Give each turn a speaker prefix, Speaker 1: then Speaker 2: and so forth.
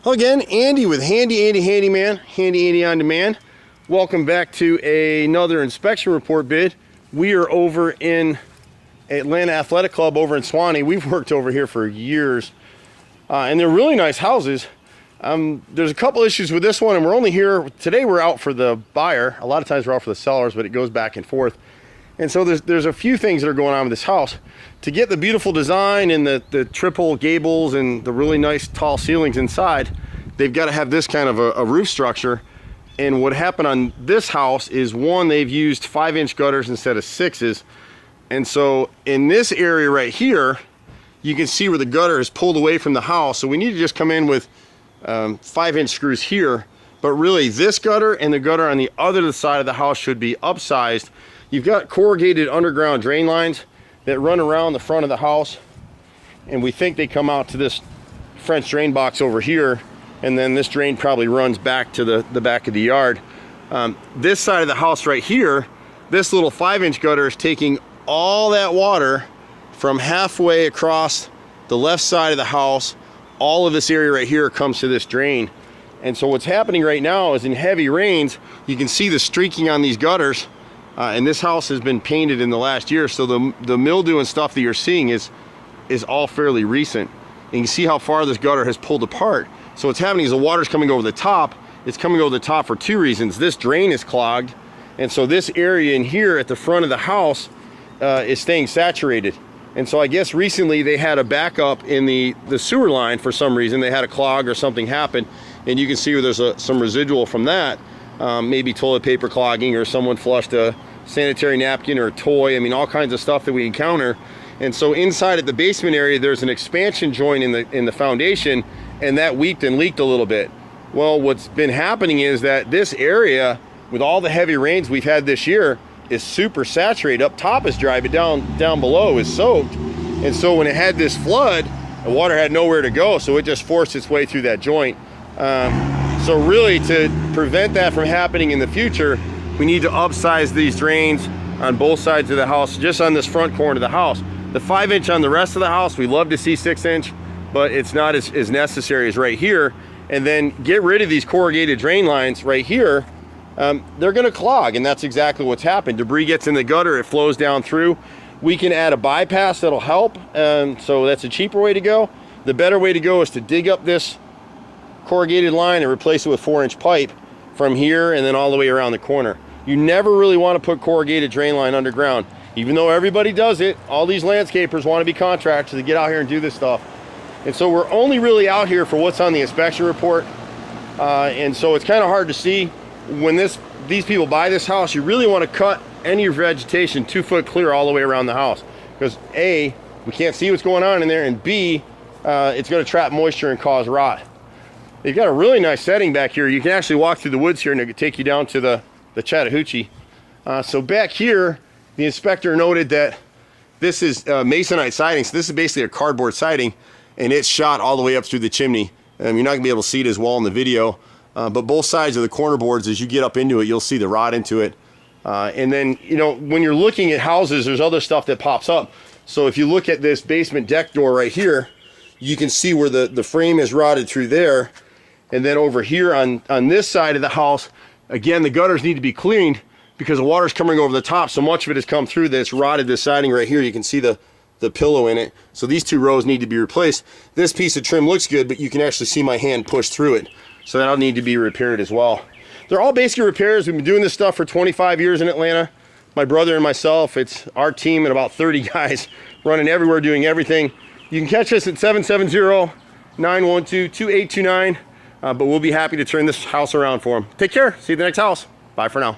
Speaker 1: Hello again, Andy with Handy Andy Handyman, Handy Andy on Demand. Welcome back to another inspection report bid. We are over in Atlanta Athletic Club over in Suwanee. We've worked over here for years, and they're really nice houses. There's a couple issues with this one, and we're only here today. We're out for the buyer. A lot of times we're out for the sellers, but it goes back and forth. And so there's a few things that are going on with this house. To get the beautiful design and the triple gables and the really nice tall ceilings inside, they've got to have this kind of a roof structure. And what happened on this house is, one, they've used 5-inch gutters instead of 6s. And so in this area right here, you can see where the gutter is pulled away from the house. So we need to just come in with 5-inch screws here. But really, this gutter and the gutter on the other side of the house should be upsized. You've got corrugated underground drain lines that run around the front of the house, and we think they come out to this French drain box over here, and then this drain probably runs back to the back of the yard. This side of the house right here, this little 5-inch gutter is taking all that water from halfway across the left side of the house. All of this area right here comes to this drain. And so what's happening right now is, in heavy rains, you can see the streaking on these gutters. And this house has been painted in the last year, so the mildew and stuff that you're seeing is all fairly recent. And you can see how far this gutter has pulled apart. So what's happening is the water's coming over the top. It's coming over the top for two reasons. This drain is clogged, and so this area in here at the front of the house is staying saturated. And so I guess recently they had a backup in the sewer line for some reason. They had a clog or something happen, and you can see where there's some residual from that. Maybe toilet paper clogging, or someone flushed a sanitary napkin or a toy. I mean, all kinds of stuff that we encounter. And so inside at the basement area, there's an expansion joint in the foundation, and that weaked and leaked a little bit. Well, what's been happening is that this area, with all the heavy rains we've had this year, is super saturated. Up top is dry, but down below is soaked. And so when it had this flood, the water had nowhere to go, so it just forced its way through that joint. So really, to prevent that from happening in the future, we need to upsize these drains on both sides of the house, just on this front corner of the house. The 5-inch on the rest of the house, we love to see 6-inch, but it's not as necessary as right here. And then get rid of these corrugated drain lines right here. They're gonna clog, and that's exactly what's happened. Debris gets in the gutter, it flows down through. We can add a bypass that'll help, so that's a cheaper way to go. The better way to go is to dig up this corrugated line and replace it with 4-inch pipe from here and then all the way around the corner. You never really want to put corrugated drain line underground, even though everybody does it. All these landscapers want to be contractors to get out here and do this stuff. And so we're only really out here for what's on the inspection report. And so it's kind of hard to see. When these people buy this house, you really want to cut any of your vegetation 2 foot clear all the way around the house, because A, we can't see what's going on in there, and B, it's going to trap moisture and cause rot. They've got a really nice setting back here. You can actually walk through the woods here, and it could take you down to the Chattahoochee. So back here, the inspector noted that this is masonite siding. So this is basically a cardboard siding, and it's shot all the way up through the chimney. You're not gonna be able to see it as well in the video, but both sides of the corner boards, as you get up into it, you'll see the rot into it. And then, you know, when you're looking at houses, there's other stuff that pops up. So if you look at this basement deck door right here, you can see where the frame is rotted through there. And then over here on this side of the house, again, the gutters need to be cleaned because the water's coming over the top. So much of it has come through that's rotted this siding right here. You can see the pillow in it. So these 2 rows need to be replaced. This piece of trim looks good, but you can actually see my hand push through it. So that'll need to be repaired as well. They're all basically repairs. We've been doing this stuff for 25 years in Atlanta. My brother and myself, it's our team and about 30 guys running everywhere, doing everything. You can catch us at 770-912-2829. But we'll be happy to turn this house around for them. Take care. See you at the next house. Bye for now.